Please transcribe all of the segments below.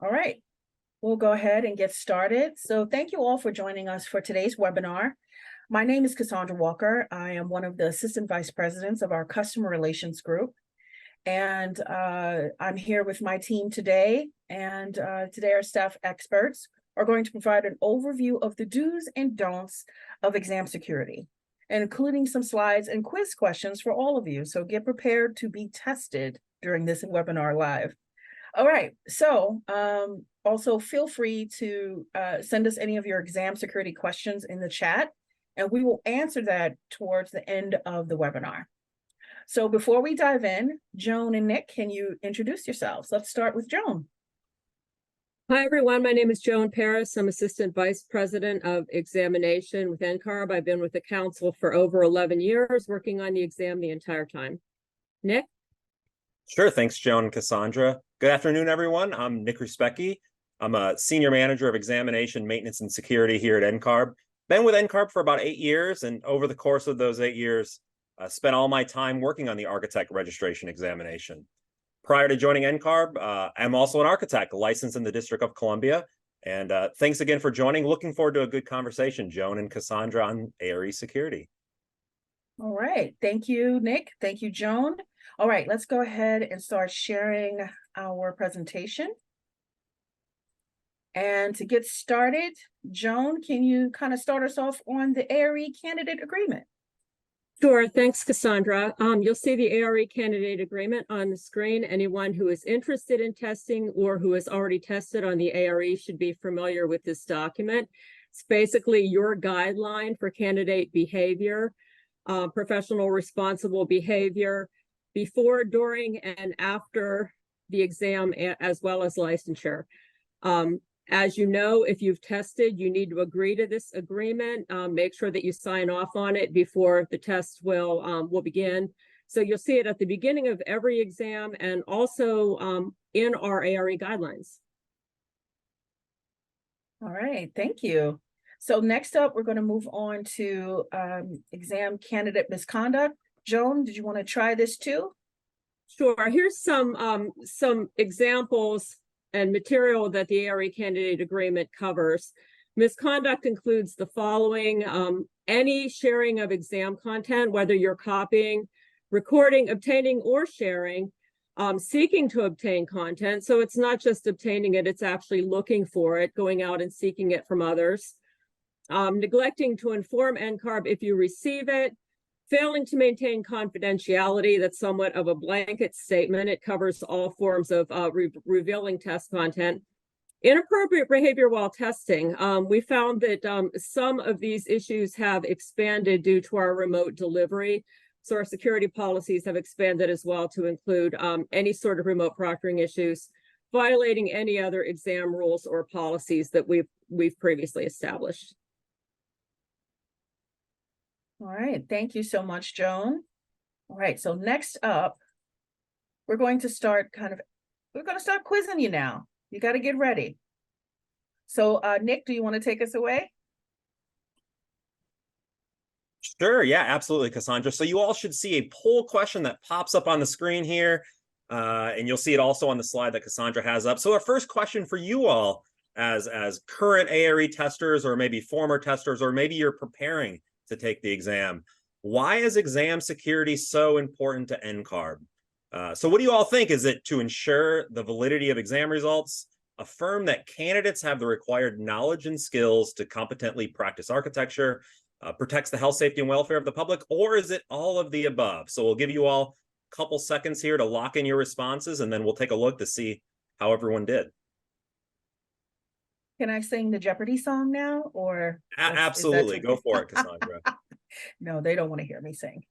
All right, we'll go ahead and get started. So thank you all for joining us for today's webinar. My name is Cassandra Walker. I am one of the Assistant Vice Presidents of our Customer Relations Group. And I'm here with my team today. And today our staff experts are going to provide an overview of the do's and don'ts of exam security, including some slides and quiz questions for all of you. So get prepared to be tested during this webinar live. All right, so also feel free to send us any of your exam security questions in the chat, and we will answer that towards the end of the webinar. So before we dive in, Joan and Nick, can you introduce yourselves? Let's start with Joan. Hi, everyone. My name is Joan Paris. I'm Assistant Vice President of Examination with NCARB. I've been with the Council for over 11 years, working on the exam the entire time. Nick? Sure. Thanks, Joan and Cassandra. Good afternoon, everyone. I'm Nick Ruspecki. I'm a Senior Manager of Examination, Maintenance, and Security here at NCARB. Been with NCARB for about 8 years, and over the course of those 8 years, spent all my time working on the architect registration examination. Prior to joining NCARB, I'm also an architect licensed in the District of Columbia. And thanks again for joining. Looking forward to a good conversation, Joan and Cassandra, on ARE security. All right. Thank you, Nick. Thank you, Joan. All right, let's go ahead and start sharing our presentation. And to get started, Joan, can you kind of start us off on the ARE candidate agreement? Sure. Thanks, Cassandra. You'll see the ARE candidate agreement on the screen. Anyone who is interested in testing or who has already tested on the ARE should be familiar with this document. It's basically your guideline for candidate behavior, professional responsible behavior before, during, and after the exam, as well as licensure. As you know, if you've tested, you need to agree to this agreement. Make sure that you sign off on it before the test will begin. So you'll see it at the beginning of every exam and also in our ARE guidelines. All right, thank you. So next up, we're going to move on to exam candidate misconduct. Joan, did you want to try this too? Sure. Here's some examples and material that the ARE candidate agreement covers. Misconduct includes the following: any sharing of exam content, whether you're copying, recording, obtaining, or sharing, seeking to obtain content. So it's not just obtaining it, it's actually looking for it, going out and seeking it from others. Neglecting to inform NCARB if you receive it. Failing to maintain confidentiality, that's somewhat of a blanket statement. It covers all forms of revealing test content. Inappropriate behavior while testing. We found that some of these issues have expanded due to our remote delivery. So our security policies have expanded as well to include any sort of remote proctoring issues, violating any other exam rules or policies that we've previously established. All right, thank you so much, Joan. All right, so next up, we're going to start quizzing you now. You got to get ready. So Nick, do you want to take us away? Sure, yeah, absolutely, Cassandra. So you all should see a poll question that pops up on the screen here, and you'll see it also on the slide that Cassandra has up. So our first question for you all as current ARE testers, or maybe former testers, or maybe you're preparing to take the exam: why is exam security so important to NCARB? So what do you all think? Is it to ensure the validity of exam results, affirm that candidates have the required knowledge and skills to competently practice architecture, protects the health, safety, and welfare of the public, or is it all of the above? So we'll give you all a couple seconds here to lock in your responses, and then we'll take a look to see how everyone did. Can I sing the Jeopardy song now, or? Absolutely, go for it, Cassandra. No, they don't want to hear me sing.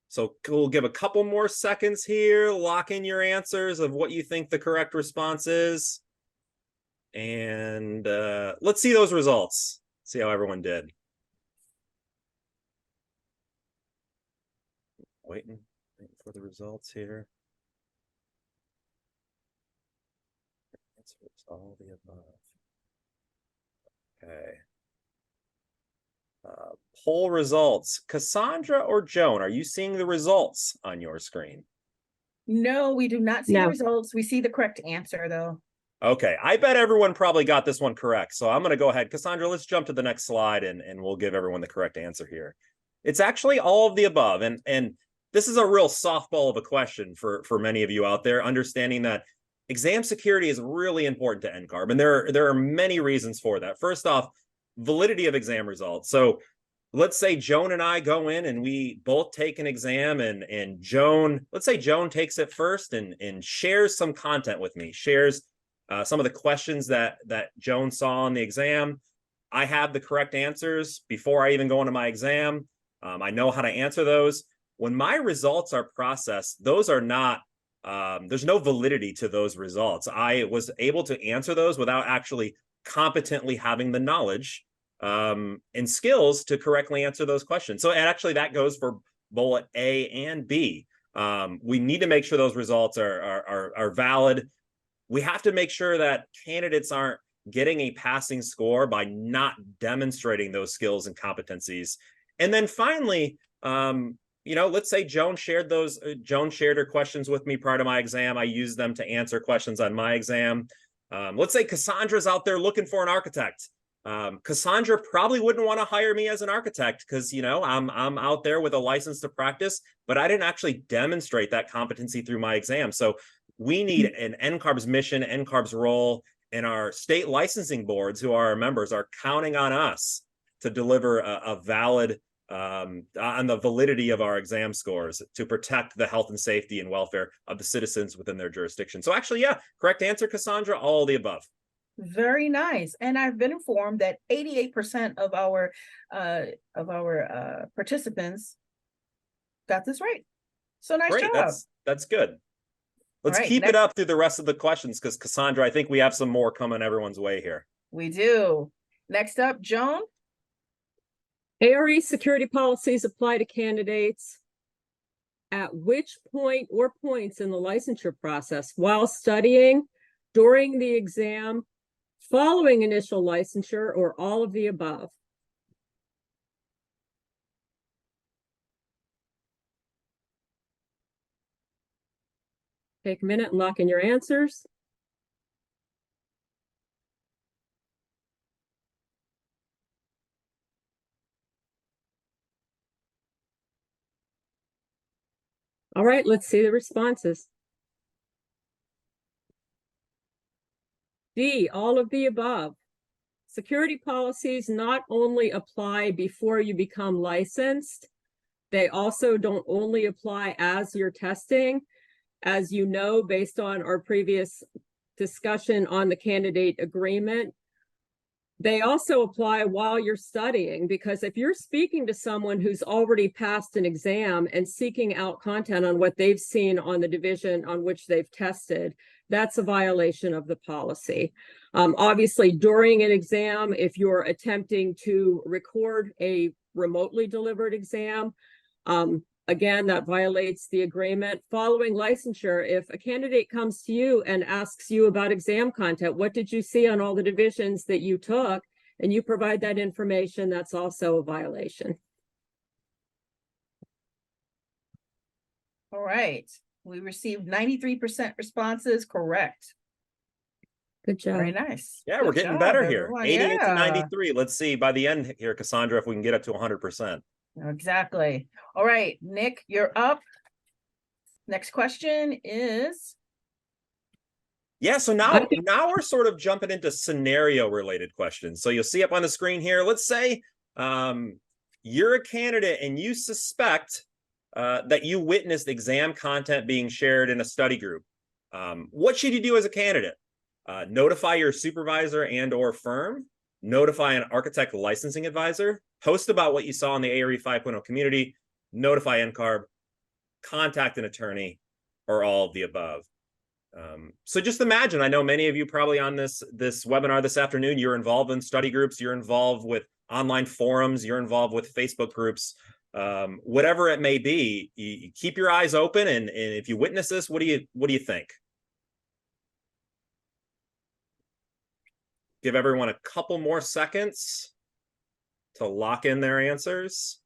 So we'll give a couple more seconds here, lock in your answers of what you think the correct response is. And let's see those results, see how everyone did. Waiting for the results here. Answers all the above. Okay. Poll results. Cassandra or Joan, are you seeing the results on your screen? No, we do not see the No. results. We see the correct answer, though. Okay, I bet everyone probably got this one correct. So I'm going to go ahead. Cassandra, let's jump to the next slide and we'll give everyone the correct answer here. It's actually all of the above. And this is a real softball of a question for many of you out there, understanding that exam security is really important to NCARB. And there are many reasons for that. First off, validity of exam results. So let's say Joan and I go in and we both take an exam and Joan, let's say Joan takes it first and shares some content with me, shares some of the questions that Joan saw on the exam. I have the correct answers before I even go into my exam. I know how to answer those. When my results are processed, those are not, there's no validity to those results. I was able to answer those without actually competently having the knowledge and skills to correctly answer those questions. So, and actually that goes for bullet A and B. We need to make sure those results are valid. We have to make sure that candidates aren't getting a passing score by not demonstrating those skills and competencies. And then finally, let's say Joan shared her questions with me prior to my exam. I used them to answer questions on my exam. Let's say Cassandra's out there looking for an architect. Cassandra probably wouldn't want to hire me as an architect because, I'm out there with a license to practice, but I didn't actually demonstrate that competency through my exam. So we need an NCARB's mission, NCARB's role, and our state licensing boards, who are our members, are counting on us to deliver a valid on the validity of our exam scores to protect the health and safety and welfare of the citizens within their jurisdiction. So actually, yeah, correct answer, Cassandra, all of the above. Very nice. And I've been informed that 88% of our participants got this right. So nice Great, job. that's good. Let's All right, keep it up through the rest of the questions because Cassandra, I think we have some more coming everyone's way here. We do. Next up, Joan. ARE security policies apply to candidates at which point or points in the licensure process? While studying, during the exam, following initial licensure, or all of the above? Take a minute and lock in your answers. All right, let's see the responses. D, all of the above. Security policies not only apply before you become licensed, they also don't only apply as you're testing. As you know, based on our previous discussion on the candidate agreement, they also apply while you're studying, because if you're speaking to someone who's already passed an exam and seeking out content on what they've seen on the division on which they've tested, that's a violation of the policy. Obviously, during an exam, if you're attempting to record a remotely delivered exam, again, that violates the agreement. Following licensure, if a candidate comes to you and asks you about exam content, what did you see on all the divisions that you took, and you provide that information, that's also a violation. All right. We received 93% responses correct. Good job. Very nice. Yeah, Good we're getting job, better here. everyone. 88 Yeah. to 93. Let's see by the end here, Cassandra, if we can get up to 100%. Exactly. All right, Nick, you're up. Next question is. Yeah, so now we're sort of jumping into scenario related questions. So you'll see up on the screen here, let's say you're a candidate and you suspect that you witnessed exam content being shared in a study group. What should you do as a candidate? Notify your supervisor and or firm, notify an architect licensing advisor, post about what you saw in the ARE 5.0 community, notify NCARB, contact an attorney, or all of the above. So just imagine, I know many of you probably on this webinar this afternoon, you're involved in study groups, you're involved with online forums, you're involved with Facebook groups, whatever it may be, you keep your eyes open. And if you witness this, what do you think? Give everyone a couple more seconds to lock in their answers.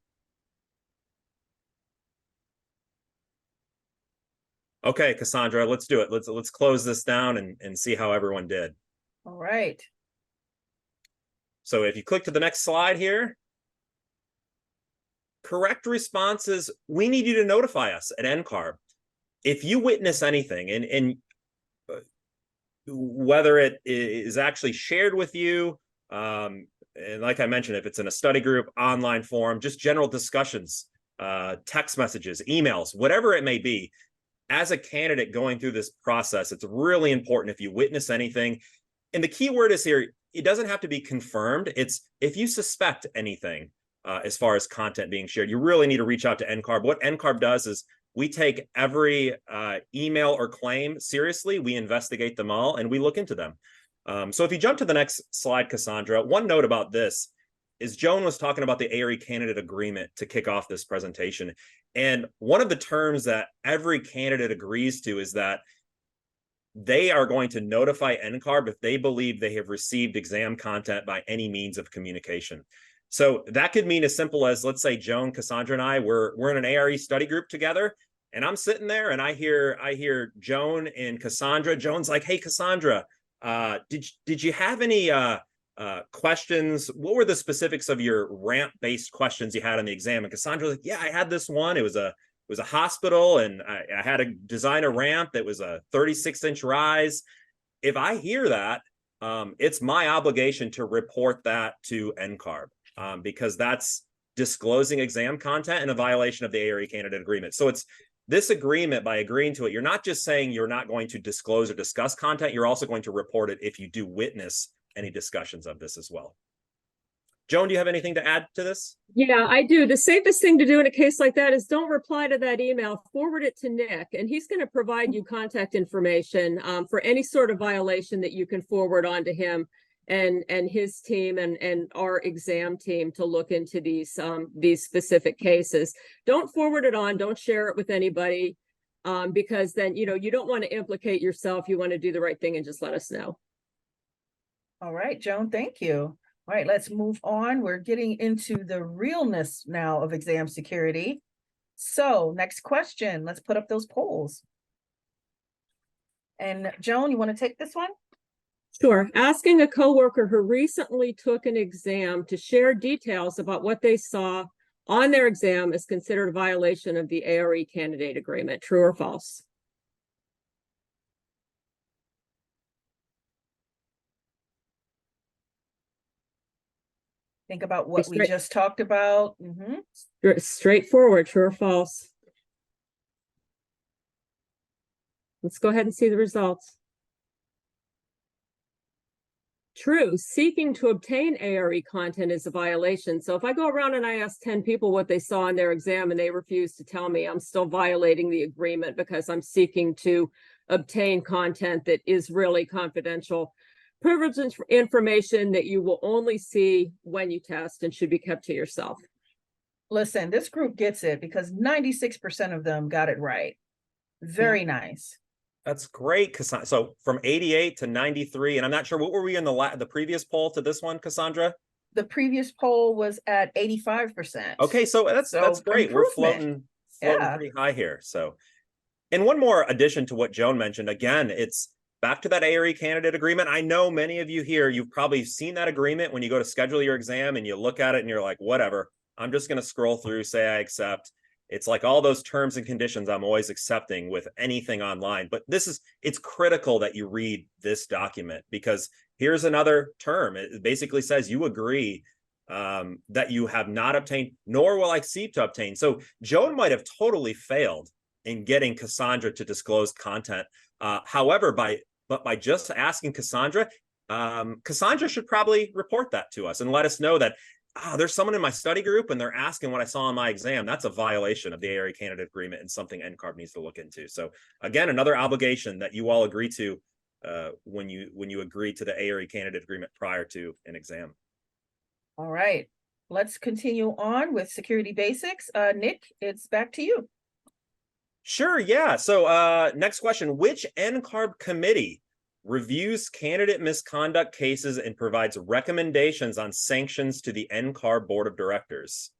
Okay, Cassandra, let's do it. Let's close this down and see how everyone did. All right. So if you click to the next slide here, correct responses, we need you to notify us at NCARB. If you witness anything, and whether it is actually shared with you, and like I mentioned, if it's in a study group, online forum, just general discussions, text messages, emails, whatever it may be, as a candidate going through this process, it's really important if you witness anything. And the key word is here, it doesn't have to be confirmed. It's if you suspect anything as far as content being shared, you really need to reach out to NCARB. What NCARB does is we take every email or claim seriously. We investigate them all and we look into them. So if you jump to the next slide, Cassandra, one note about this is Joan was talking about the ARE candidate agreement to kick off this presentation. And one of the terms that every candidate agrees to is that they are going to notify NCARB if they believe they have received exam content by any means of communication. So that could mean as simple as, let's say Joan, Cassandra, and I, we're in an ARE study group together, and I'm sitting there and I hear Joan and Cassandra. Joan's like, "Hey, Cassandra, did you have any questions? What were the specifics of your ramp-based questions you had on the exam?" And Cassandra was like, "Yeah, I had this one. It was a hospital, and I had to design a ramp that was a 36-inch rise." If I hear that, it's my obligation to report that to NCARB because that's disclosing exam content and a violation of the ARE candidate agreement. So it's this agreement, by agreeing to it, you're not just saying you're not going to disclose or discuss content, you're also going to report it if you do witness any discussions of this as well. Joan, do you have anything to add to this? Yeah, I do. The safest thing to do in a case like that is don't reply to that email, forward it to Nick, and he's going to provide you contact information for any sort of violation that you can forward on to him and his team and our exam team to look into these specific cases. Don't forward it on, don't share it with anybody, because then, you don't want to implicate yourself. You want to do the right thing and just let us know. All right, Joan, thank you. All right, let's move on. We're getting into the realness now of exam security. So next question, let's put up those polls. And Joan, you want to take this one? Sure. Asking a coworker who recently took an exam to share details about what they saw on their exam is considered a violation of the ARE candidate agreement. True or false? Think about what we just talked about. Straightforward, true or false? Let's go ahead and see the results. True, seeking to obtain ARE content is a violation. So if I go around and I ask 10 people what they saw on their exam and they refuse to tell me, I'm still violating the agreement because I'm seeking to obtain content that is really confidential, privileged information that you will only see when you test and should be kept to yourself. Listen, this group gets it because 96% of them got it right. Very nice. That's great, Cassandra. So from 88 to 93, and I'm not sure, what were we in the previous poll to this one, Cassandra? The previous poll was at 85%. Okay, so that's great. We're floating pretty high here. So, and one more addition to what Joan mentioned, again, it's back to that ARE candidate agreement. I know many of you here, you've probably seen that agreement when you go to schedule your exam and you look at it and you're like, whatever, I'm just going to scroll through, say I accept. It's like all those terms and conditions I'm always accepting with anything online. But it's critical that you read this document because here's another term. It basically says you agree that you have not obtained, nor will I seek to obtain. So Joan might have totally failed in getting Cassandra to disclose content. However, by just asking Cassandra, Cassandra should probably report that to us and let us know that there's someone in my study group and they're asking what I saw on my exam. That's a violation of the ARE candidate agreement and something NCARB needs to look into. So again, another obligation that you all agree to when you agree to the ARE candidate agreement prior to an exam. All right, let's continue on with security basics. Nick, it's back to you. Sure, yeah. So next question, which NCARB committee reviews candidate misconduct cases and provides recommendations on sanctions to the NCARB Board of Directors?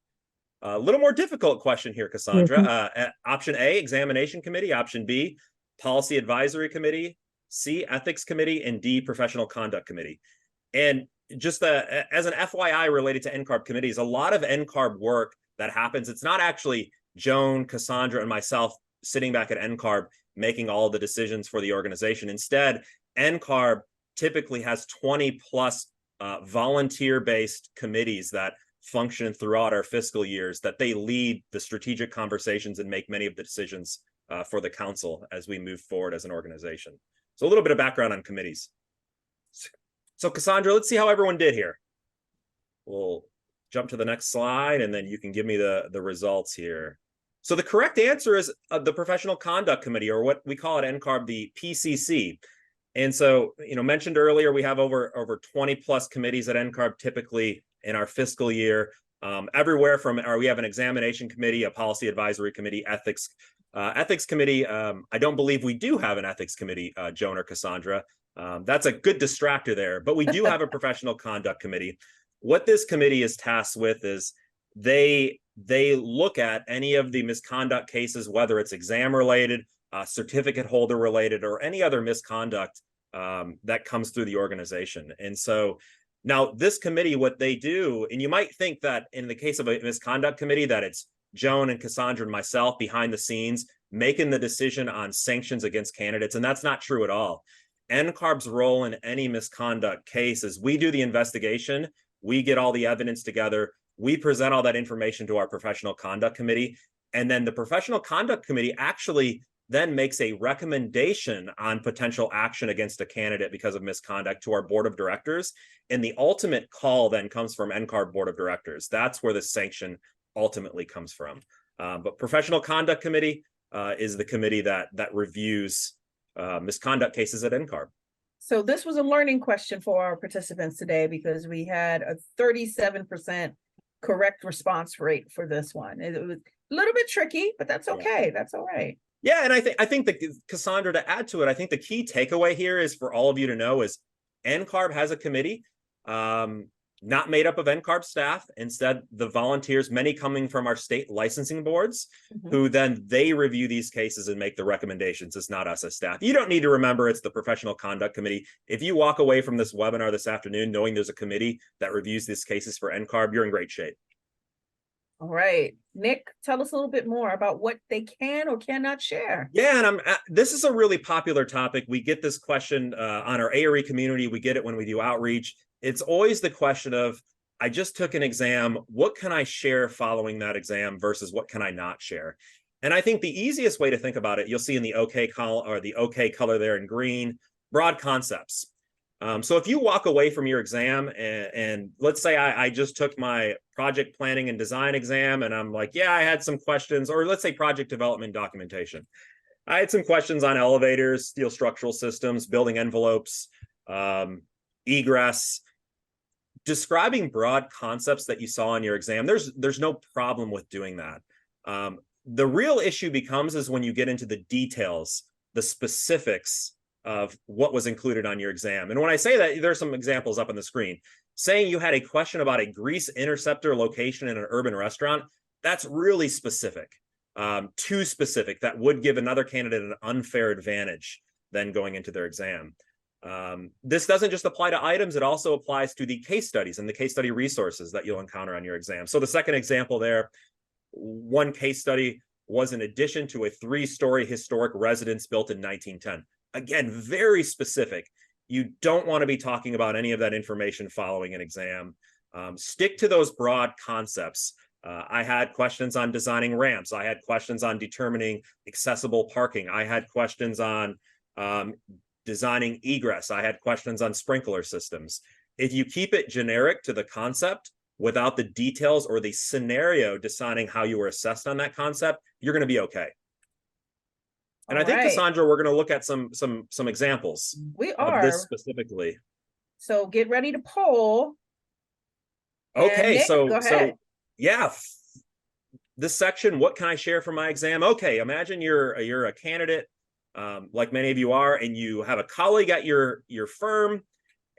A little more difficult question here, Cassandra. Option A, Examination Committee. Option B, Policy Advisory Committee, C, Ethics Committee, and D, Professional Conduct Committee. And just as an FYI related to NCARB committees, a lot of NCARB work that happens, it's not actually Joan, Cassandra, and myself sitting back at NCARB making all the decisions for the organization. Instead, NCARB typically has 20 plus volunteer-based committees that function throughout our fiscal years, that they lead the strategic conversations and make many of the decisions for the council as we move forward as an organization. So a little bit of background on committees. So Cassandra, let's see how everyone did here. We'll jump to the next slide and then you can give me the results here. So the correct answer is the Professional Conduct Committee, or what we call at NCARB, the PCC. And so, mentioned earlier, we have over 20 plus committees at NCARB typically in our fiscal year, everywhere from, we have an examination committee, a policy advisory committee, ethics committee. I don't believe we do have an ethics committee, Joan or Cassandra. That's a good distractor there, but we do have a professional conduct committee. What this committee is tasked with is they look at any of the misconduct cases, whether it's exam related, certificate holder related, or any other misconduct that comes through the organization. And so now this committee, what they do, and you might think that in the case of a misconduct committee, that it's Joan and Cassandra and myself behind the scenes making the decision on sanctions against candidates, and that's not true at all. NCARB's role in any misconduct case is we do the investigation, we get all the evidence together, we present all that information to our professional conduct committee, and then the professional conduct committee actually then makes a recommendation on potential action against a candidate because of misconduct to our board of directors. And the ultimate call then comes from NCARB board of directors. That's where the sanction ultimately comes from. But professional conduct committee is the committee that reviews misconduct cases at NCARB. So this was a learning question for our participants today because we had a 37% correct response rate for this one. It was a little bit tricky, but that's okay. That's all right. Yeah, and I think that, Cassandra, to add to it, I think the key takeaway here is for all of you to know is NCARB has a committee, not made up of NCARB staff. Instead, the volunteers, many coming from our state licensing boards, who then they review these cases and make the recommendations. It's not us as staff. You don't need to remember it's the Professional Conduct Committee. If you walk away from this webinar this afternoon knowing there's a committee that reviews these cases for NCARB, you're in great shape. All right, Nick, tell us a little bit more about what they can or cannot share. Yeah, and this is a really popular topic. We get this question on our ARE community. We get it when we do outreach. It's always the question of, I just took an exam. What can I share following that exam versus what can I not share? And I think the easiest way to think about it, you'll see in the OK column or the OK color there in green, broad concepts. So if you walk away from your exam and let's say I just took my project planning and design exam and I'm like, yeah, I had some questions, or let's say project development documentation. I had some questions on elevators, steel structural systems, building envelopes, egress. Describing broad concepts that you saw in your exam, there's no problem with doing that. The real issue becomes is when you get into the details, the specifics of what was included on your exam. And when I say that, there's some examples up on the screen. Saying you had a question about a grease interceptor location in an urban restaurant, that's really specific, too specific. That would give another candidate an unfair advantage than going into their exam. This doesn't just apply to items, it also applies to the case studies and the case study resources that you'll encounter on your exam. So the second example there, one case study was in addition to a 3-story historic residence built in 1910. Again, very specific. You don't want to be talking about any of that information following an exam. Stick to those broad concepts. I had questions on designing ramps. I had questions on determining accessible parking. I had questions on designing egress. I had questions on sprinkler systems. If you keep it generic to the concept without the details or the scenario deciding how you were assessed on that concept, you're going to be okay. And I think, Cassandra, we're going to look at some examples of this specifically. So get ready to poll. Okay, Nick, so yeah, this section, what can I share from my exam? Okay, imagine you're a candidate, like many of you are, and you have a colleague at your firm,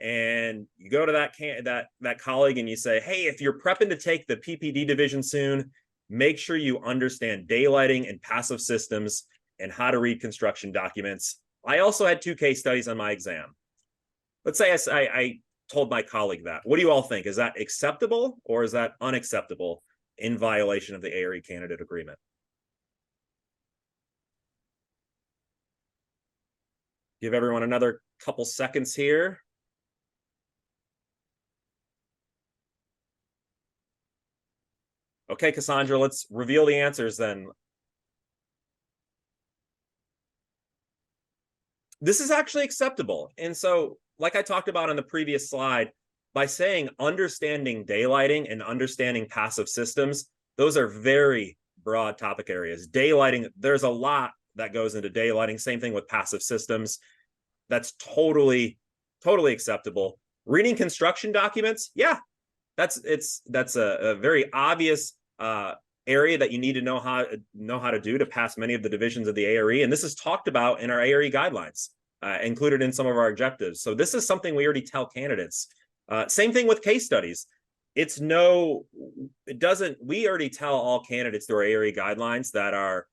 and you go to that colleague and you say, hey, if you're prepping to take the PPD division soon, make sure you understand daylighting and passive systems. and how to read construction documents. I also had 2 case studies on my exam. Let's say I told my colleague that. What do you all think? Is that acceptable or is that unacceptable in violation of the ARE candidate agreement? Give everyone another couple seconds here. Okay, Cassandra, let's reveal the answers then. This is actually acceptable. And so, like I talked about on the previous slide, by saying understanding daylighting and understanding passive systems, those are very broad topic areas. Daylighting, there's a lot that goes into daylighting. Same thing with passive systems. That's totally acceptable. Reading construction documents, yeah, that's a very obvious area that you need to know how to do to pass many of the divisions of the ARE, and this is talked about in our ARE guidelines, included in some of our objectives. So this is something we already tell candidates. Same thing with case studies. We already tell all candidates through our ARE guidelines that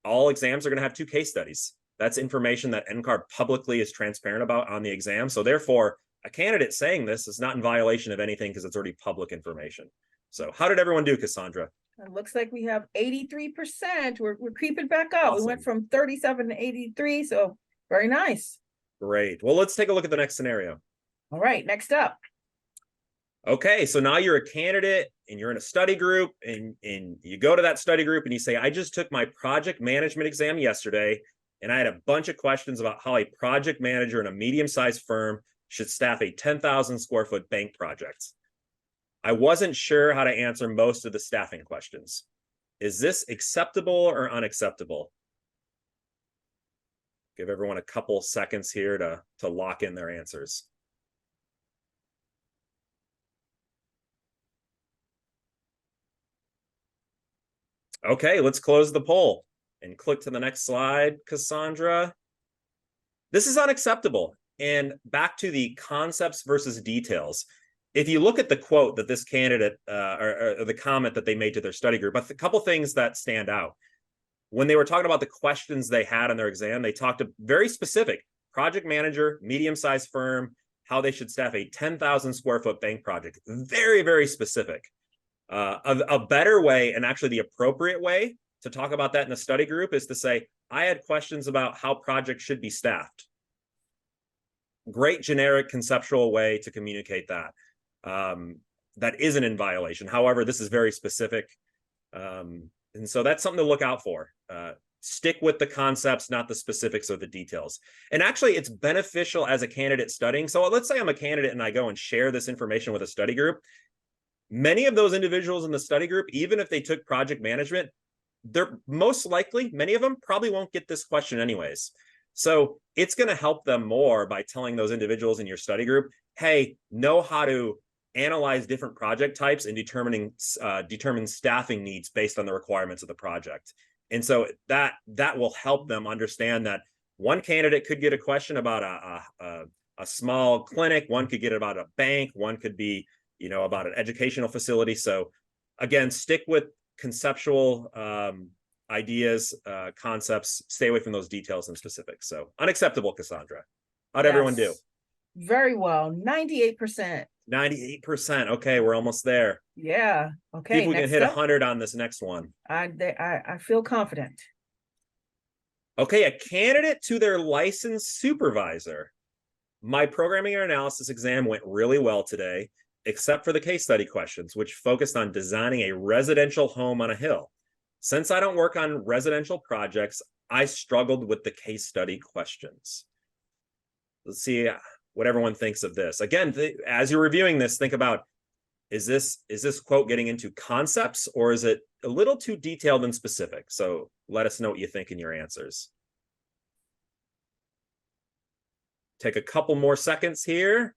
all exams are going to have 2 case studies. That's information that NCARB publicly is transparent about on the exam. So therefore, a candidate saying this is not in violation of anything because it's already public information. So how did everyone do, Cassandra? It looks like we have 83%. We're creeping back up. Awesome. We went from 37 to 83, so very nice. Great. Well, let's take a look at the next scenario. All right, next up. Okay, so now you're a candidate and you're in a study group and you go to that study group and you say, I just took my project management exam yesterday and I had a bunch of questions about how a project manager in a medium-sized firm should staff a 10,000 square foot bank project. I wasn't sure how to answer most of the staffing questions. Is this acceptable or unacceptable? Give everyone a couple seconds here to lock in their answers. Okay, let's close the poll and click to the next slide, Cassandra. This is unacceptable. And back to the concepts versus details. If you look at the quote that this candidate or the comment that they made to their study group, a couple things that stand out. When they were talking about the questions they had on their exam, they talked very specific: project manager, medium-sized firm, how they should staff a 10,000 square foot bank project. Very, very specific. A better way, and actually the appropriate way to talk about that in a study group, is to say, I had questions about how projects should be staffed. Great generic conceptual way to communicate that. That isn't in violation. However, this is very specific. And so that's something to look out for. Stick with the concepts, not the specifics or the details. And actually, it's beneficial as a candidate studying. So let's say I'm a candidate and I go and share this information with a study group. Many of those individuals in the study group, even if they took project management, they're most likely, many of them probably won't get this question anyways. So it's going to help them more by telling those individuals in your study group, hey, know how to analyze different project types and determine staffing needs based on the requirements of the project. And so that will help them understand that one candidate could get a question about a small clinic, one could get it about a bank, one could be about an educational facility. So again, stick with conceptual ideas, concepts, stay away from those details and specifics. So unacceptable, Cassandra. How'd everyone do? Very well, 98%. 98%. Okay, we're almost there. Yeah. Okay. See if we can hit 100 on this next one. I feel confident. Okay, a candidate to their licensed supervisor. My programming and analysis exam went really well today, except for the case study questions, which focused on designing a residential home on a hill. Since I don't work on residential projects, I struggled with the case study questions. Let's see what everyone thinks of this. Again, as you're reviewing this, think about, is this quote getting into concepts, or is it a little too detailed and specific? So let us know what you think in your answers. Take a couple more seconds here.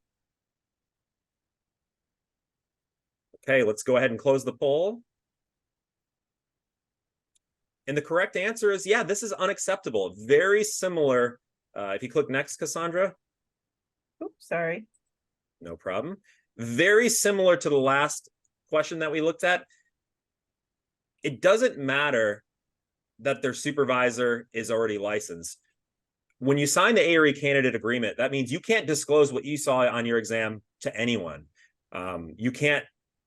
Okay, let's go ahead and close the poll. And the correct answer is, yeah, this is unacceptable. Very similar. If you click next, Cassandra. Oops, sorry. No problem. Very similar to the last question that we looked at. It doesn't matter that their supervisor is already licensed. When you sign the ARE candidate agreement, that means you can't disclose what you saw on your exam to anyone. You can't,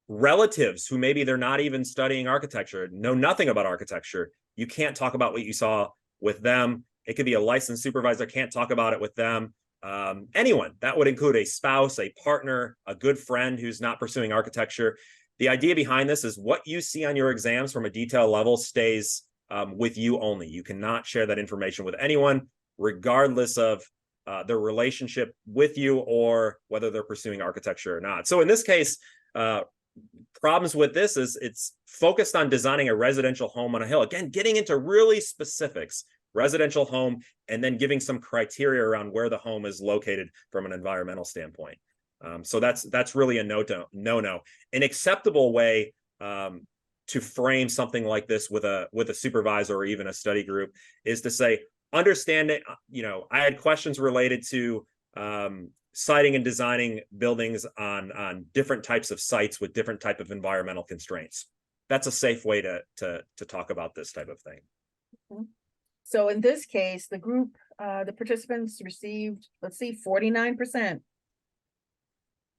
relatives who maybe they're not even studying architecture, know nothing about architecture, you can't talk about what you saw with them. It could be a licensed supervisor, can't talk about it with them. Anyone, that would include a spouse, a partner, a good friend who's not pursuing architecture. The idea behind this is what you see on your exams from a detail level stays with you only. You cannot share that information with anyone, regardless of their relationship with you or whether they're pursuing architecture or not. So in this case, problems with this is it's focused on designing a residential home on a hill. Again, getting into really specifics, residential home, and then giving some criteria around where the home is located from an environmental standpoint. So that's really a no-no. An acceptable way to frame something like this with a supervisor or even a study group is to say, understanding, I had questions related to siting and designing buildings on different types of sites with different type of environmental constraints. That's a safe way to talk about this type of thing. Mm-hmm. So in this case, the group, the participants received, let's see, 49%.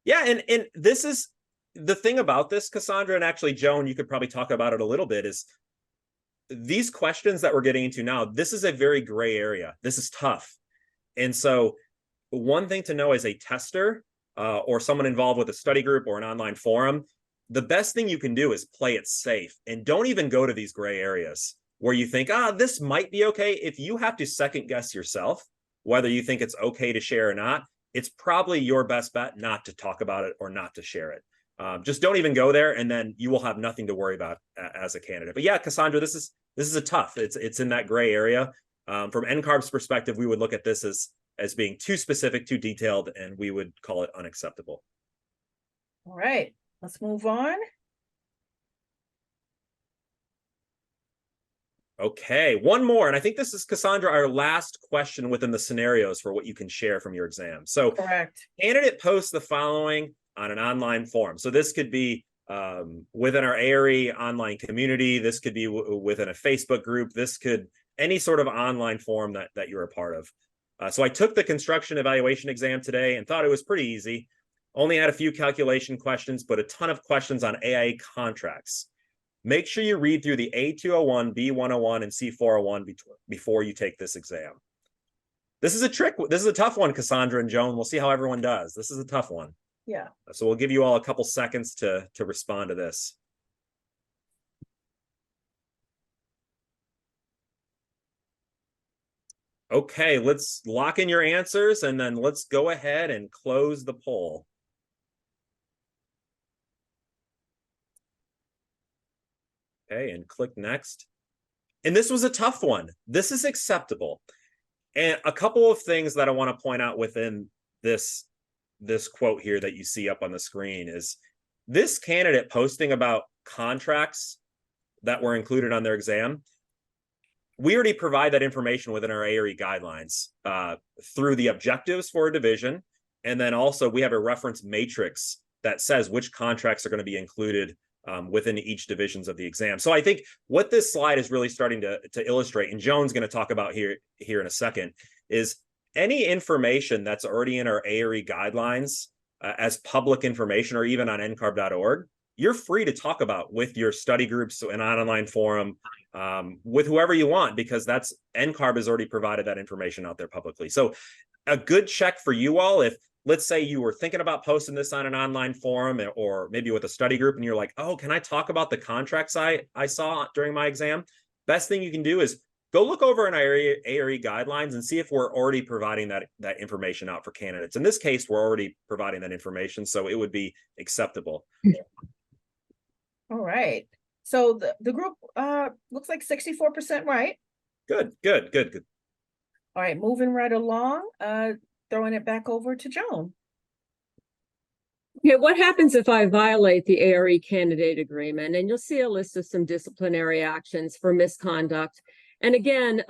Yeah, and this is the thing about this, Cassandra, and actually, Joan, you could probably talk about it a little bit, is these questions that we're getting into now, this is a very gray area. This is tough. And so one thing to know as a tester or someone involved with a study group or an online forum, the best thing you can do is play it safe and don't even go to these gray areas where you think, this might be okay. If you have to second guess yourself, whether you think it's okay to share or not, it's probably your best bet not to talk about it or not to share it. Just don't even go there, and then you will have nothing to worry about as a candidate. But yeah, Cassandra, this is a tough. It's in that gray area. From NCARB's perspective, we would look at this as being too specific, too detailed, and we would call it unacceptable. All right, let's move on. Okay, one more, and I think this is, Cassandra, our last question within the scenarios for what you can share from your exam. So, correct. Candidate posts the following on an online forum. So this could be within our ARE online community. This could be within a Facebook group. This could any sort of online forum that you're a part of. So I took the construction evaluation exam today and thought it was pretty easy. Only had a few calculation questions, but a ton of questions on AIA contracts. Make sure you read through the A201, B101, and C401 before you take this exam. This is a trick. This is a tough one, Cassandra and Joan. We'll see how everyone does. This is a tough one. Yeah. So we'll give you all a couple seconds to respond to this. Okay, let's lock in your answers and then let's go ahead and close the poll. Okay, and click next. And this was a tough one. This is acceptable. And a couple of things that I want to point out within this quote here that you see up on the screen is this candidate posting about contracts that were included on their exam. We already provide that information within our ARE guidelines through the objectives for a division. And then also we have a reference matrix that says which contracts are going to be included within each divisions of the exam. So I think what this slide is really starting to illustrate, and Joan's going to talk about here in a second, is any information that's already in our ARE guidelines as public information or even on NCARB.org, you're free to talk about with your study groups, so an online forum, with whoever you want, because that's NCARB has already provided that information out there publicly. So a good check for you all, if let's say you were thinking about posting this on an online forum or maybe with a study group and you're like, oh, can I talk about the contracts I saw during my exam? Best thing you can do is go look over in our ARE guidelines and see if we're already providing that information out for candidates. In this case, we're already providing that information, so it would be acceptable. All right. So the group looks like 64% right. Good. All right, moving right along, throwing it back over to Joan. Okay, what happens if I violate the ARE candidate agreement? And you'll see a list of some disciplinary actions for misconduct. And again,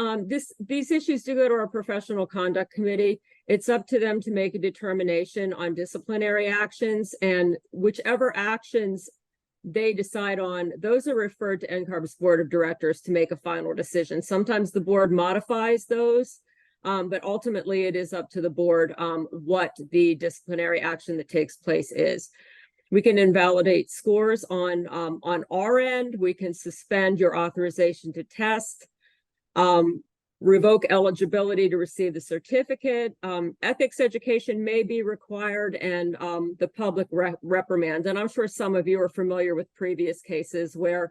these issues do go to our professional conduct committee. It's up to them to make a determination on disciplinary actions, and whichever actions they decide on, those are referred to NCARB's board of directors to make a final decision. Sometimes the board modifies those, but ultimately it is up to the board what the disciplinary action that takes place is. We can invalidate scores on our end. We can suspend your authorization to test, revoke eligibility to receive the certificate. Ethics education may be required, and the public reprimand. And I'm sure some of you are familiar with previous cases where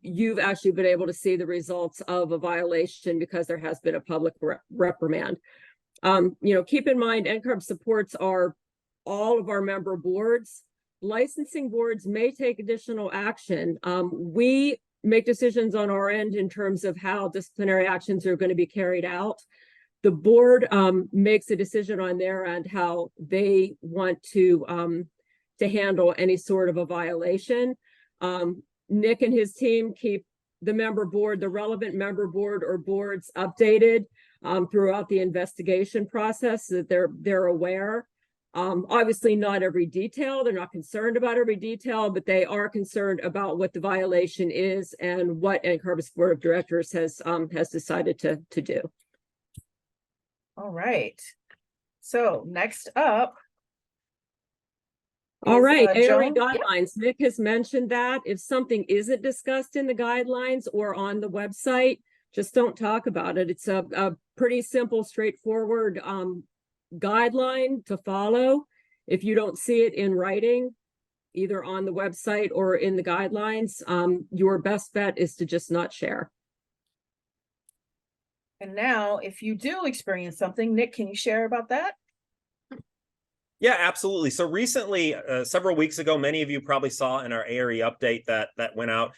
you've actually been able to see the results of a violation because there has been a public reprimand. Keep in mind, NCARB supports all of our member boards. Licensing boards may take additional action. We make decisions on our end in terms of how disciplinary actions are going to be carried out. The board makes a decision on their end how they want to handle any sort of a violation. Nick and his team keep the relevant member board or boards updated throughout the investigation process so that they're aware. Obviously not every detail. They're not concerned about every detail, but they are concerned about what the violation is and what NCARB's board of directors has decided to do. All right. So next up. All right, ARE Joan? guidelines. Nick has mentioned that if something isn't discussed in the guidelines or on the website, just don't talk about it. It's a pretty simple, straightforward guideline to follow. If you don't see it in writing, either on the website or in the guidelines, your best bet is to just not share. And now, if you do experience something, Nick, can you share about that? Yeah, absolutely. So recently, several weeks ago, many of you probably saw in our ARE update that went out.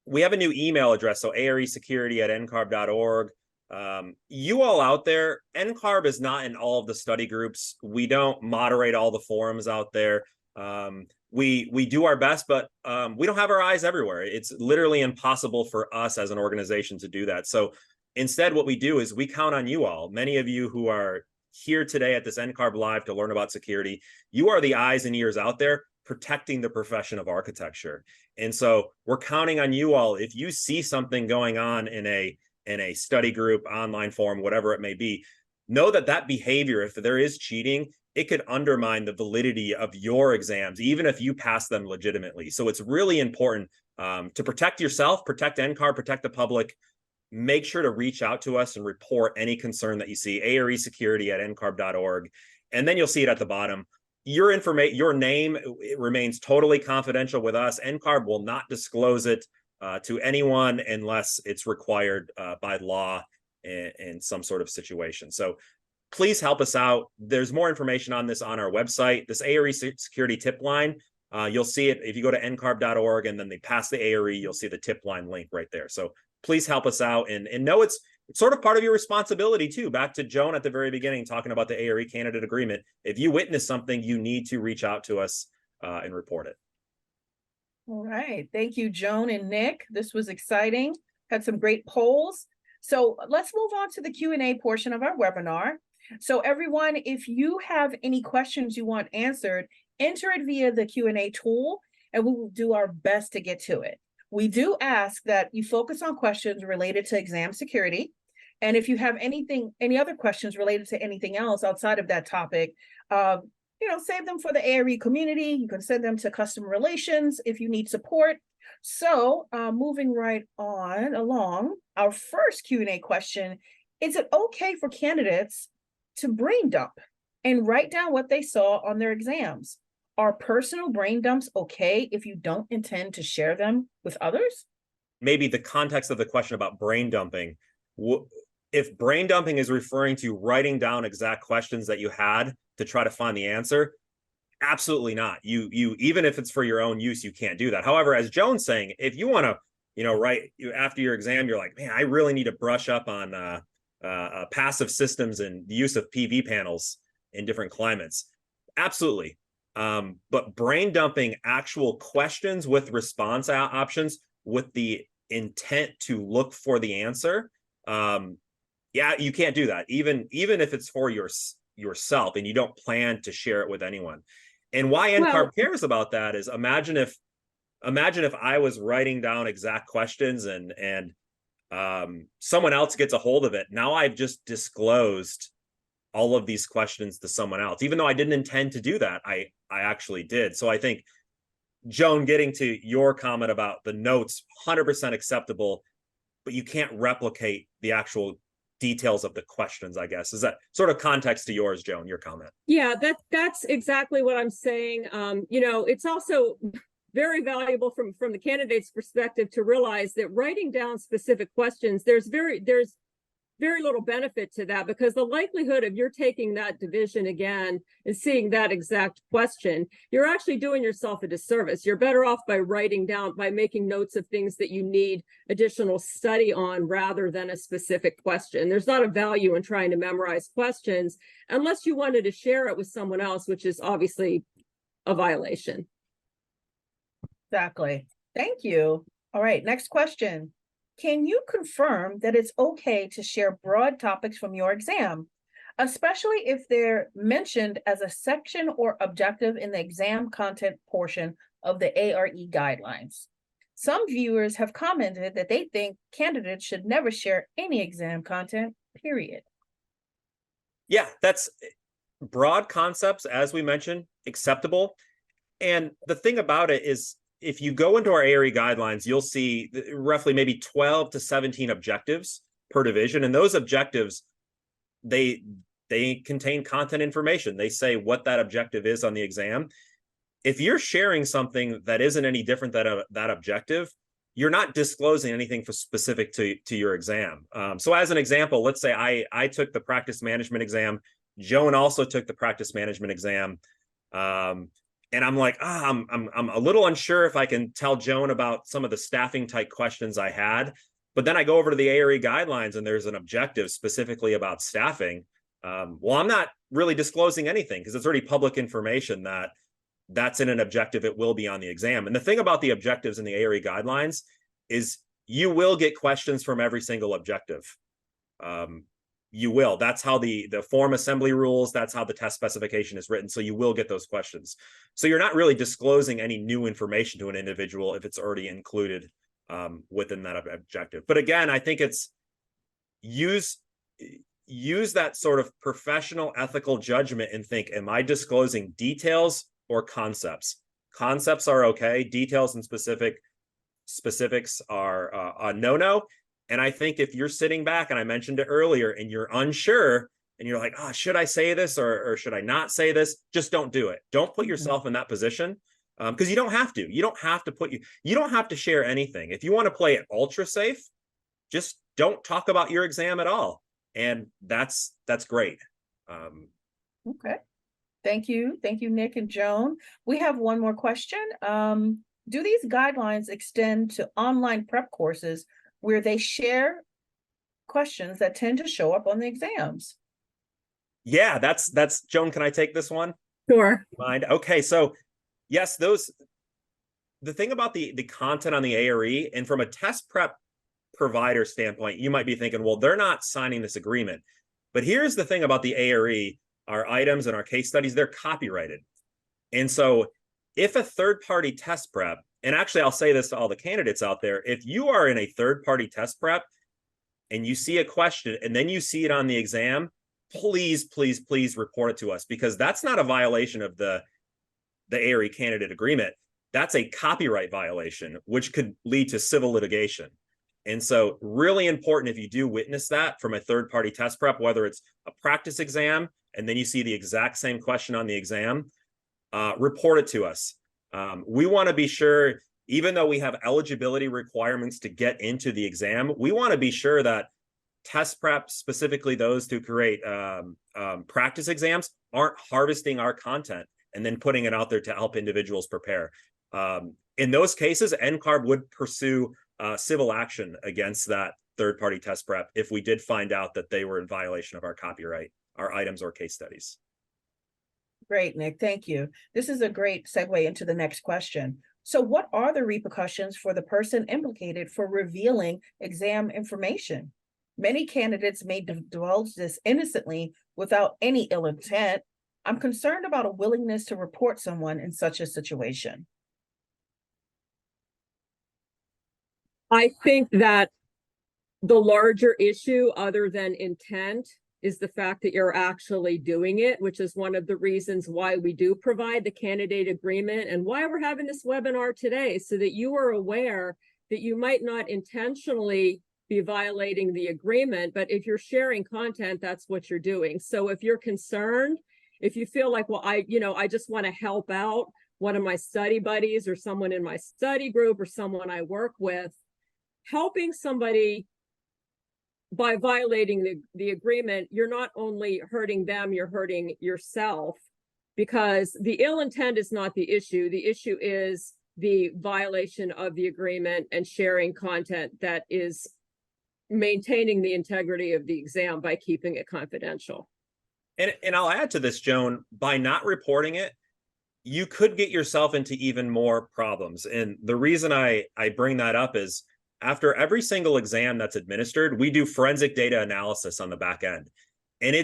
We have a new email address, so aresecurity@ncarb.org. You all out there, NCARB is not in all of the study groups. We don't moderate all the forums out there. We do our best, but we don't have our eyes everywhere. It's literally impossible for us as an organization to do that. So instead, what we do is we count on you all. Many of you who are here today at this NCARB Live to learn about security, you are the eyes and ears out there protecting the profession of architecture. And so we're counting on you all. If you see something going on in a study group, online forum, whatever it may be, know that behavior, if there is cheating, it could undermine the validity of your exams, even if you pass them legitimately. So it's really important to protect yourself, protect NCARB, protect the public. Make sure to reach out to us and report any concern that you see, aresecurity@ncarb.org. And then you'll see it at the bottom. Your name, it remains totally confidential with us. NCARB will not disclose it to anyone unless it's required by law in some sort of situation. So please help us out. There's more information on this on our website. This ARE security tip line, you'll see it if you go to ncarb.org and then they pass the ARE, you'll see the tip line link right there. So please help us out and know it's sort of part of your responsibility too. Back to Joan at the very beginning, talking about the ARE candidate agreement. If you witness something, you need to reach out to us and report it. All right. Thank you, Joan and Nick. This was exciting. Had some great polls. So let's move on to the Q&A portion of our webinar. So everyone, if you have any questions you want answered, enter it via the Q&A tool, and we will do our best to get to it. We do ask that you focus on questions related to exam security. And if you have any other questions related to anything else outside of that topic, save them for the ARE community. You can send them to customer relations if you need support. So moving right on along, our first Q&A question, is it okay for candidates to brain dump and write down what they saw on their exams? Are personal brain dumps okay if you don't intend to share them with others? Maybe the context of the question about brain dumping. If brain dumping is referring to writing down exact questions that you had to try to find the answer, absolutely not. You even if it's for your own use, you can't do that. However, as Joan's saying, if you want to, write after your exam, you're like, man, I really need to brush up on passive systems and the use of PV panels in different climates. Absolutely. But brain dumping actual questions with response options with the intent to look for the answer, yeah, you can't do that. Even if it's for yourself and you don't plan to share it with anyone. And why NCARB Well, cares about that is imagine if I was writing down exact questions and someone else gets a hold of it. Now I've just disclosed all of these questions to someone else, even though I didn't intend to do that. I actually did. So I think, Joan, getting to your comment about the notes, 100% acceptable, but you can't replicate the actual details of the questions, I guess. Is that sort of context to yours, Joan, your comment? yeah, that's exactly what I'm saying. It's also very valuable from the candidate's perspective to realize that writing down specific questions, there's very little benefit to that, because the likelihood of you're taking that division again and seeing that exact question, you're actually doing yourself a disservice. You're better off by writing down, by making notes of things that you need additional study on rather than a specific question. There's not a value in trying to memorize questions unless you wanted to share it with someone else, which is obviously a violation. Exactly. Thank you. All right, next question. Can you confirm that it's okay to share broad topics from your exam, especially if they're mentioned as a section or objective in the exam content portion of the ARE guidelines? Some viewers have commented that they think candidates should never share any exam content, period. Yeah, that's broad concepts, as we mentioned, acceptable. And the thing about it is, if you go into our ARE guidelines, you'll see roughly maybe 12 to 17 objectives per division. And those objectives, they contain content information. They say what that objective is on the exam. If you're sharing something that isn't any different than that objective, you're not disclosing anything for specific to your exam. So as an example, let's say I took the practice management exam. Joan also took the practice management exam. And I'm like, I'm a little unsure if I can tell Joan about some of the staffing type questions I had. But then I go over to the ARE guidelines and there's an objective specifically about staffing. Well, I'm not really disclosing anything because it's already public information that's in an objective. It will be on the exam. And the thing about the objectives in the ARE guidelines is you will get questions from every single objective. You will. That's how the form assembly rules. That's how the test specification is written. So you will get those questions. So you're not really disclosing any new information to an individual if it's already included within that objective. But again, I think it's use that sort of professional ethical judgment and think, am I disclosing details or concepts? Concepts are okay. Details and specifics are a no-no. And I think if you're sitting back, and I mentioned it earlier, and you're unsure, and you're like, oh, should I say this or should I not say this? Just don't do it. Don't put yourself in that position because you don't have to. You don't have to you don't have to share anything. If you want to play it ultra safe, just don't talk about your exam at all. And that's great. Okay. Thank you. Thank you, Nick and Joan. We have one more question. Do these guidelines extend to online prep courses where they share questions that tend to show up on the exams? Yeah, that's Joan. Can I take this one? Sure. Mind? Okay, so yes, the thing about the content on the ARE, and from a test prep provider standpoint, you might be thinking, well, they're not signing this agreement. But here's the thing about the ARE, our items and our case studies, they're copyrighted. And so if a third-party test prep, and actually I'll say this to all the candidates out there, if you are in a third-party test prep and you see a question and then you see it on the exam, please report it to us, because that's not a violation of the ARE candidate agreement. That's a copyright violation, which could lead to civil litigation. And so really important, if you do witness that from a third-party test prep, whether it's a practice exam and then you see the exact same question on the exam, report it to us. We want to be sure, even though we have eligibility requirements to get into the exam, we want to be sure that test prep, specifically those who create practice exams, aren't harvesting our content and then putting it out there to help individuals prepare. In those cases, NCARB would pursue civil action against that third-party test prep if we did find out that they were in violation of our copyright, our items or case studies. Great, Nick. Thank you. This is a great segue into the next question. So what are the repercussions for the person implicated for revealing exam information? Many candidates may divulge this innocently without any ill intent, I'm concerned about a willingness to report someone in such a situation. I think that the larger issue, other than intent, is the fact that you're actually doing it, which is one of the reasons why we do provide the candidate agreement and why we're having this webinar today, so that you are aware that you might not intentionally be violating the agreement, but if you're sharing content, that's what you're doing. So if you're concerned, if you feel like, well, I just want to help out one of my study buddies or someone in my study group or someone I work with, helping somebody by violating the agreement, you're not only hurting them, you're hurting yourself, because the ill intent is not the issue. The issue is the violation of the agreement and sharing content that is maintaining the integrity of the exam by keeping it confidential. And I'll add to this, Joan, by not reporting it, you could get yourself into even more problems. And the reason I bring that up is, after every single exam that's administered, we do forensic data analysis on the back end. And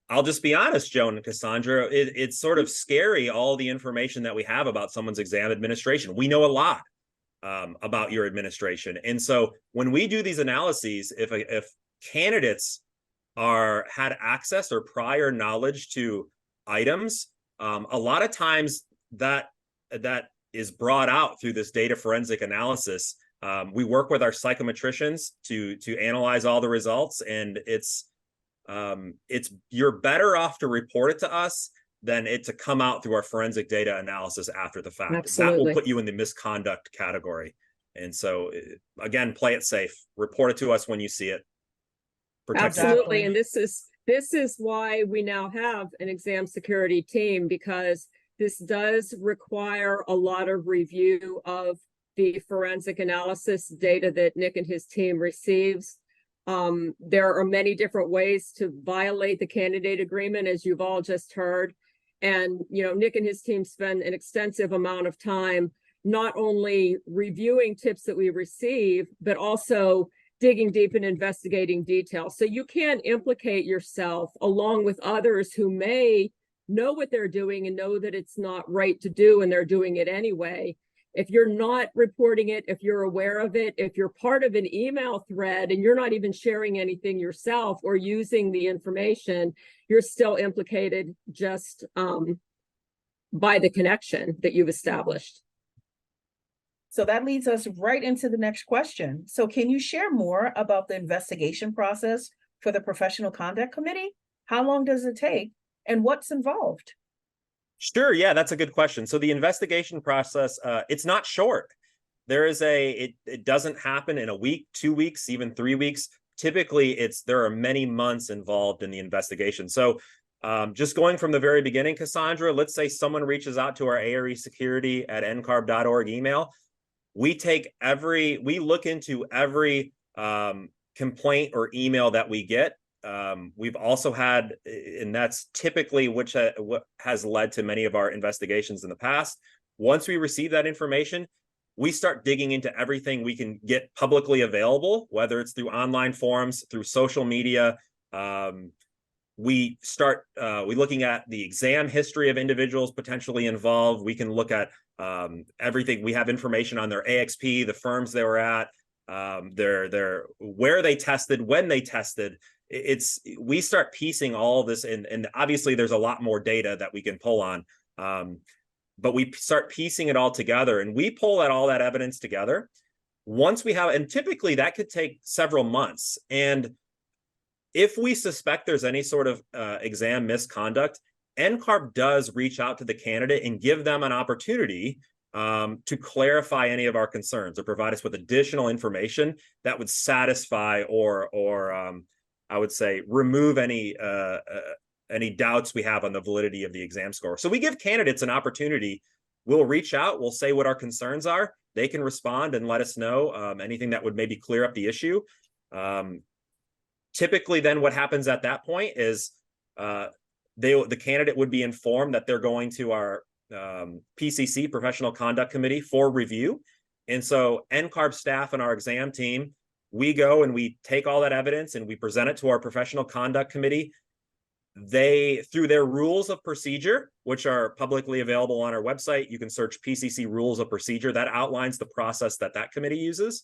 I'll just be honest, Joan and Cassandra, it's sort of scary, all the information that we have about someone's exam administration. We know a lot about your administration. And so when we do these analyses, if candidates had access or prior knowledge to items, a lot of times that is brought out through this data forensic analysis. We work with our psychometricians to analyze all the results, and you're better off to report it to us than it to come out through our forensic data analysis after the fact. Absolutely. That will put you in the misconduct category. And so, again, play it safe. Report it to us when you see it. Protect Absolutely. Exactly. And this is why we now have an exam security team, because this does require a lot of review of the forensic analysis data that Nick and his team receives. There are many different ways to violate the candidate agreement, as you've all just heard. And, Nick and his team spend an extensive amount of time not only reviewing tips that we receive, but also digging deep and investigating details. So you can implicate yourself along with others who may know what they're doing and know that it's not right to do, and they're doing it anyway. If you're not reporting it, if you're aware of it, if you're part of an email thread and you're not even sharing anything yourself or using the information, you're still implicated just by the connection that you've established. So that leads us right into the next question. So can you share more about the investigation process for the Professional Conduct Committee? How long does it take and what's involved? Sure. Yeah, that's a good question. So the investigation process, it's not short. It doesn't happen in a week, 2 weeks, even 3 weeks. Typically, there are many months involved in the investigation. So just going from the very beginning, Cassandra, let's say someone reaches out to our ARE security at ncarb.org email. We look into every complaint or email that we get. We've also had, and that's typically what has led to many of our investigations in the past. Once we receive that information, we start digging into everything we can get publicly available, whether it's through online forums, through social media. We start looking at the exam history of individuals potentially involved. We can look at everything. We have information on their AXP, the firms they were at, where they tested, when they tested. We start piecing all of this, and obviously there's a lot more data that we can pull on, but we start piecing it all together, and we pull all that evidence together. Once we have, and typically that could take several months. And if we suspect there's any sort of exam misconduct, NCARB does reach out to the candidate and give them an opportunity to clarify any of our concerns or provide us with additional information that would satisfy or I would say remove any doubts we have on the validity of the exam score. So we give candidates an opportunity. We'll reach out. We'll say what our concerns are. They can respond and let us know anything that would maybe clear up the issue. Typically, then what happens at that point is the candidate would be informed that they're going to our PCC, Professional Conduct Committee, for review. And so NCARB staff and our exam team, we go and we take all that evidence and we present it to our Professional Conduct Committee. They, through their rules of procedure, which are publicly available on our website, you can search PCC rules of procedure. That outlines the process that committee uses.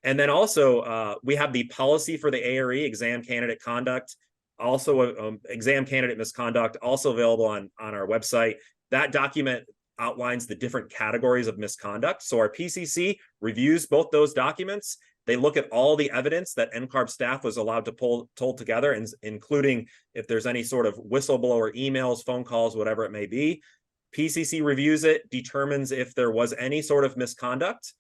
And then also, we have the policy for the ARE, exam candidate conduct, also exam candidate misconduct, also available on our website. That document outlines the different categories of misconduct. So our PCC reviews both those documents. They look at all the evidence that NCARB staff was allowed to pull together, and including if there's any sort of whistleblower emails, phone calls, whatever it may be. PCC reviews it, determines if there was any sort of misconduct.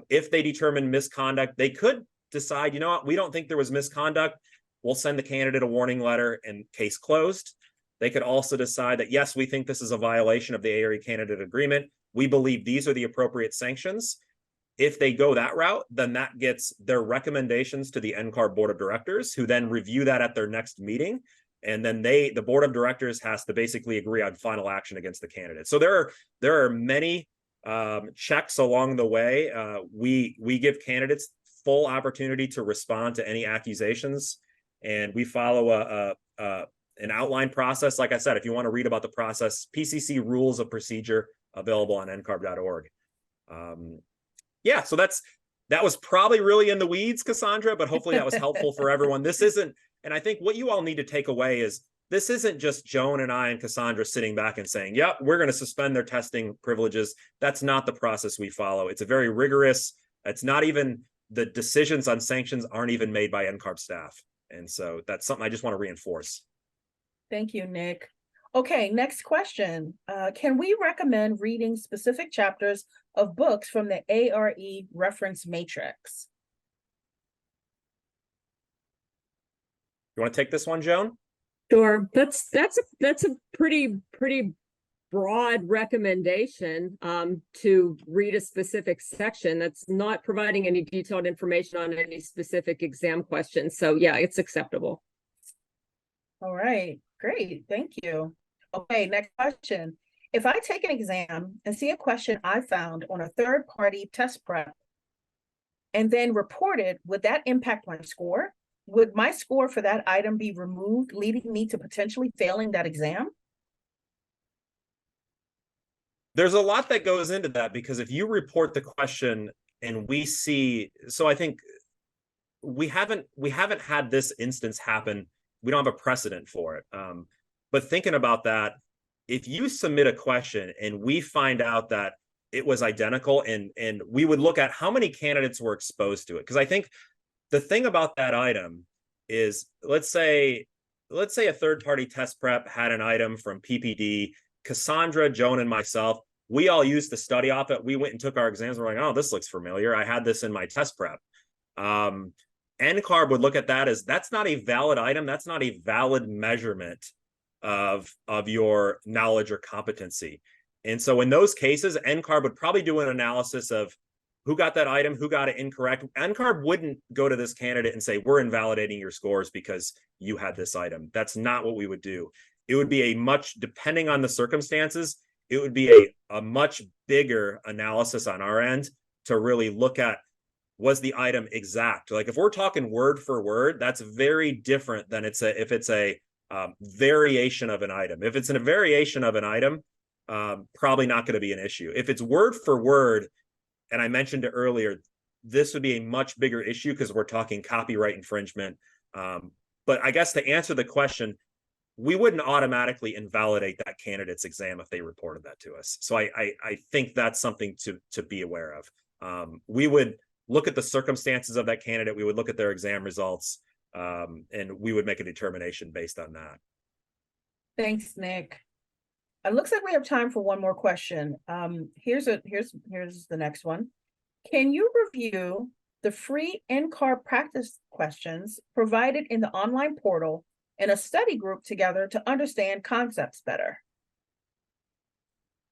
If they determine misconduct, they could decide, you know what, we don't think there was misconduct. We'll send the candidate a warning letter and case closed. They could also decide that, yes, we think this is a violation of the ARE candidate agreement. We believe these are the appropriate sanctions. If they go that route, then that gets their recommendations to the NCARB board of directors, who then review that at their next meeting. And then the board of directors has to basically agree on final action against the candidate. So there are many checks along the way. We give candidates full opportunity to respond to any accusations, and we follow an outline process. Like I said, if you want to read about the process, PCC rules of procedure available on ncarb.org. Yeah, so that was probably really in the weeds, Cassandra, but hopefully that was helpful for everyone. This isn't, and I think what you all need to take away is this isn't just Joan and I and Cassandra sitting back and saying, yep, we're going to suspend their testing privileges. That's not the process we follow. It's a very rigorous, it's not even, the decisions on sanctions aren't even made by NCARB staff. And so that's something I just want to reinforce. Thank you, Nick. Okay, next question. Can we recommend reading specific chapters of books from the ARE reference matrix? You want to take this one, Joan? Sure. That's a pretty broad recommendation to read a specific section. That's not providing any detailed information on any specific exam questions. So yeah, it's acceptable. All right, great, thank you. Okay, next question. If I take an exam and see a question I found on a third-party test prep and then report it, would that impact my score? Would my score for that item be removed, leading me to potentially failing that exam? There's a lot that goes into that, because if you report the question and we see, so I think we haven't had this instance happen. We don't have a precedent for it. But thinking about that, if you submit a question and we find out that it was identical, and we would look at how many candidates were exposed to it. Because I think the thing about that item is, let's say a third-party test prep had an item from PPD, Cassandra, Joan, and myself, we all used the study off it. We went and took our exams. We're like, oh, this looks familiar. I had this in my test prep. NCARB would look at that as, that's not a valid item. That's not a valid measurement of your knowledge or competency. And so in those cases, NCARB would probably do an analysis of who got that item, who got it incorrect. NCARB wouldn't go to this candidate and say, we're invalidating your scores because you had this item. That's not what we would do. It would be a much, depending on the circumstances, it would be a much bigger analysis on our end to really look at, was the item exact? Like if we're talking word for word, that's very different than if it's a variation of an item. If it's in a variation of an item, probably not going to be an issue. If it's word for word, and I mentioned it earlier, this would be a much bigger issue because we're talking copyright infringement. But I guess to answer the question, we wouldn't automatically invalidate that candidate's exam if they reported that to us. So I think that's something to be aware of. We would look at the circumstances of that candidate. We would look at their exam results, and we would make a determination based on that. Thanks, Nick. It looks like we have time for one more question. Here's the next one. Can you review the free NCARB practice questions provided in the online portal in a study group together to understand concepts better?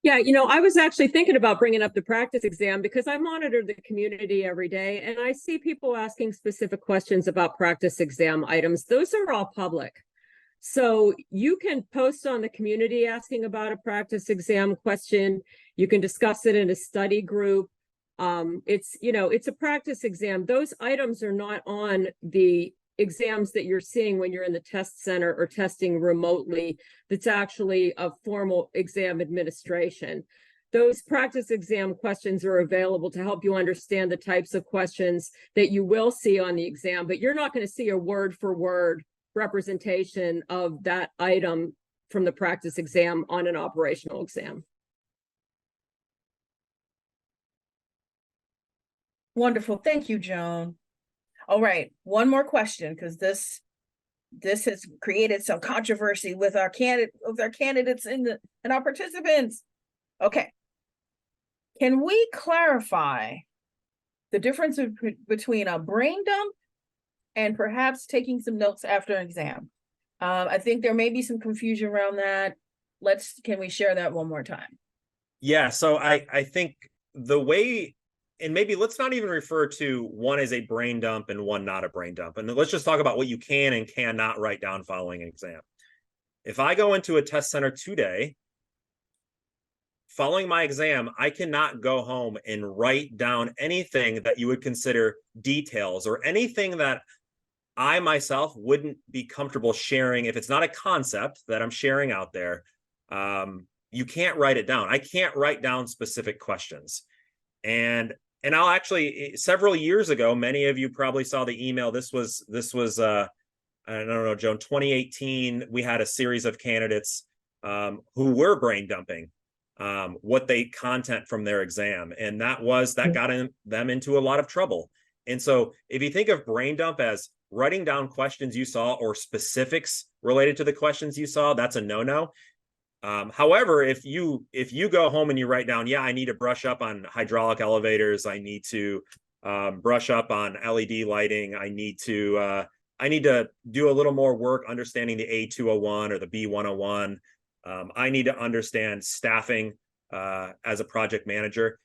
Yeah, I was actually thinking about bringing up the practice exam because I monitor the community every day and I see people asking specific questions about practice exam items. Those are all public. So you can post on the community asking about a practice exam question. You can discuss it in a study group. It's a practice exam. Those items are not on the exams that you're seeing when you're in the test center or testing remotely that's actually a formal exam administration. Those practice exam questions are available to help you understand the types of questions that you will see on the exam, but you're not going to see a word for word representation of that item from the practice exam on an operational exam. Wonderful. Thank you, Joan. All right, one more question, because this has created some controversy with our candidates and our participants. Okay. Can we clarify the difference between a brain dump and perhaps taking some notes after an exam? I think there may be some confusion around that. Can we share that one more time? Yeah, so I think the way, and maybe let's not even refer to one as a brain dump and one not a brain dump. And let's just talk about what you can and cannot write down following an exam. If I go into a test center today, following my exam, I cannot go home and write down anything that you would consider details or anything that I myself wouldn't be comfortable sharing. If it's not a concept that I'm sharing out there, you can't write it down. I can't write down specific questions. And I'll actually, several years ago, many of you probably saw the email. This was I don't know, Joan, 2018, we had a series of candidates who were brain dumping what they content from their exam. And that got them into a lot of trouble. And so if you think of brain dump as writing down questions you saw or specifics related to the questions you saw, that's a no-no. However, if you go home and you write down, yeah, I need to brush up on hydraulic elevators, I need to brush up on LED lighting, I need to do a little more work understanding the A201 or the B101. I need to understand staffing as a project manager.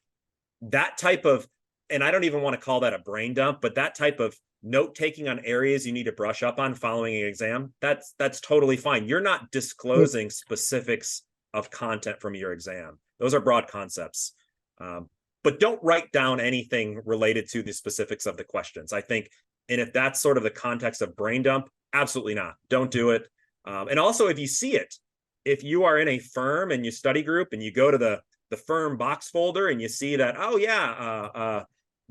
That type of, and I don't even want to call that a brain dump, but that type of note taking on areas you need to brush up on following an exam, that's totally fine. You're not disclosing specifics of content from your exam. Those are broad concepts. But don't write down anything related to the specifics of the questions, I think. And if that's sort of the context of brain dump, absolutely not. Don't do it. And also, if you see it, if you are in a firm and you study group and you go to the firm box folder and you see that, oh yeah,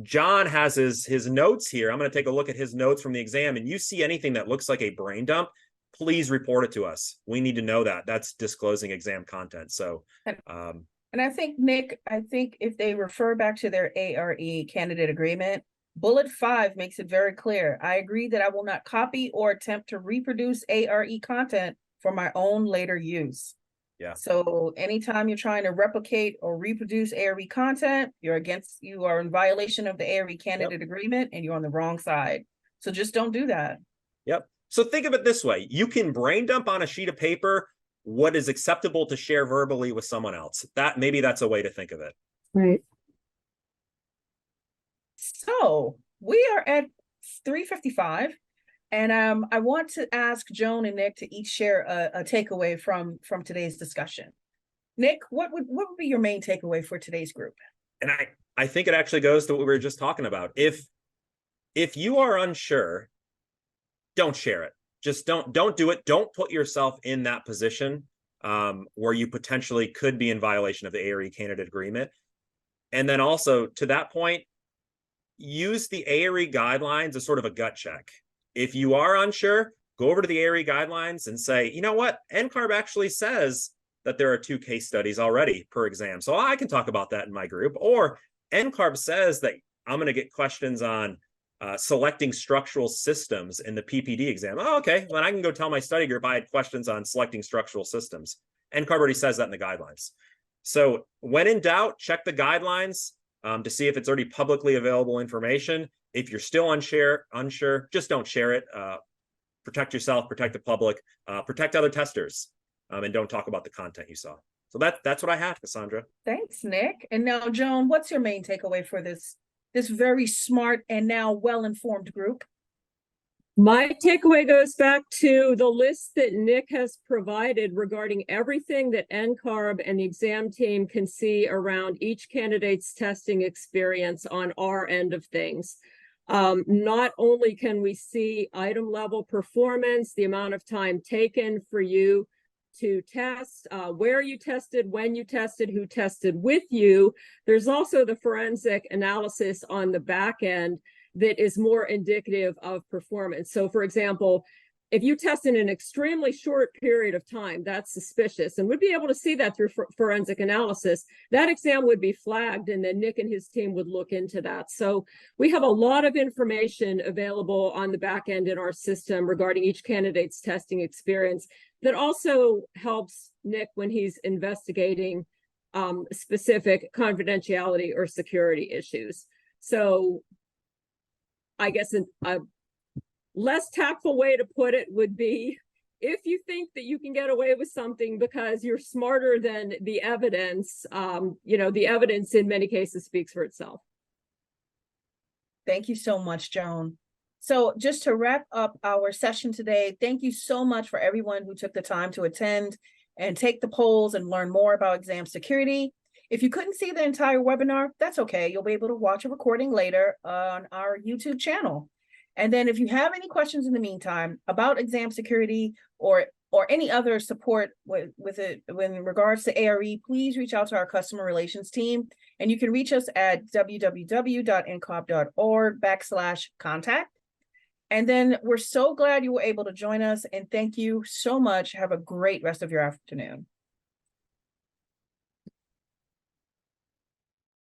John has his notes here. I'm going to take a look at his notes from the exam, and you see anything that looks like a brain dump, please report it to us. We need to know that. That's disclosing exam content. So, and I think, Nick, if they refer back to their ARE candidate agreement, bullet 5 makes it very clear. I agree that I will not copy or attempt to reproduce ARE content for my own later use. Yeah. So anytime you're trying to replicate or reproduce ARE content, you are in violation of the ARE candidate agreement, and you're on the wrong side. So just don't do that. Yep. So think of it this way. You can brain dump on a sheet of paper what is acceptable to share verbally with someone else. Maybe that's a way to think of it. Right. So we are at 3:55. And I want to ask Joan and Nick to each share a takeaway from today's discussion. Nick, what would be your main takeaway for today's group? And I think it actually goes to what we were just talking about. If you are unsure, don't share it. Just don't do it. Don't put yourself in that position where you potentially could be in violation of the ARE candidate agreement. And then also, to that point, use the ARE guidelines as sort of a gut check. If you are unsure, go over to the ARE guidelines and say, you know what, NCARB actually says that there are 2 case studies already per exam. So I can talk about that in my group. Or NCARB says that I'm going to get questions on selecting structural systems in the PPD exam. Oh, okay, then I can go tell my study group I had questions on selecting structural systems. NCARB already says that in the guidelines. So when in doubt, check the guidelines to see if it's already publicly available information. If you're still unsure, just don't share it. Protect yourself, protect the public, protect other testers, and don't talk about the content you saw. So that's what I have, Cassandra. Thanks, Nick. And now, Joan, what's your main takeaway for this very smart and now well-informed group? My takeaway goes back to the list that Nick has provided regarding everything that NCARB and the exam team can see around each candidate's testing experience on our end of things. Not only can we see item level performance, the amount of time taken for you to test, where you tested, when you tested, who tested with you. There's also the forensic analysis on the back end that is more indicative of performance. So for example, if you test in an extremely short period of time, that's suspicious, and we'd be able to see that through forensic analysis. That exam would be flagged, and then Nick and his team would look into that. So we have a lot of information available on the back end in our system regarding each candidate's testing experience that also helps Nick when he's investigating specific confidentiality or security issues. So I guess a less tactful way to put it would be, if you think that you can get away with something because you're smarter than the evidence, the evidence in many cases speaks for itself. Thank you so much, Joan. So just to wrap up our session today, thank you so much for everyone who took the time to attend and take the polls and learn more about exam security. If you couldn't see the entire webinar, that's okay. You'll be able to watch a recording later on our YouTube channel. And then if you have any questions in the meantime about exam security or any other support with it in regards to ARE, please reach out to our customer relations team. And you can reach us at www.ncarb.org/contact. And then we're so glad you were able to join us, and thank you so much. Have a great rest of your afternoon.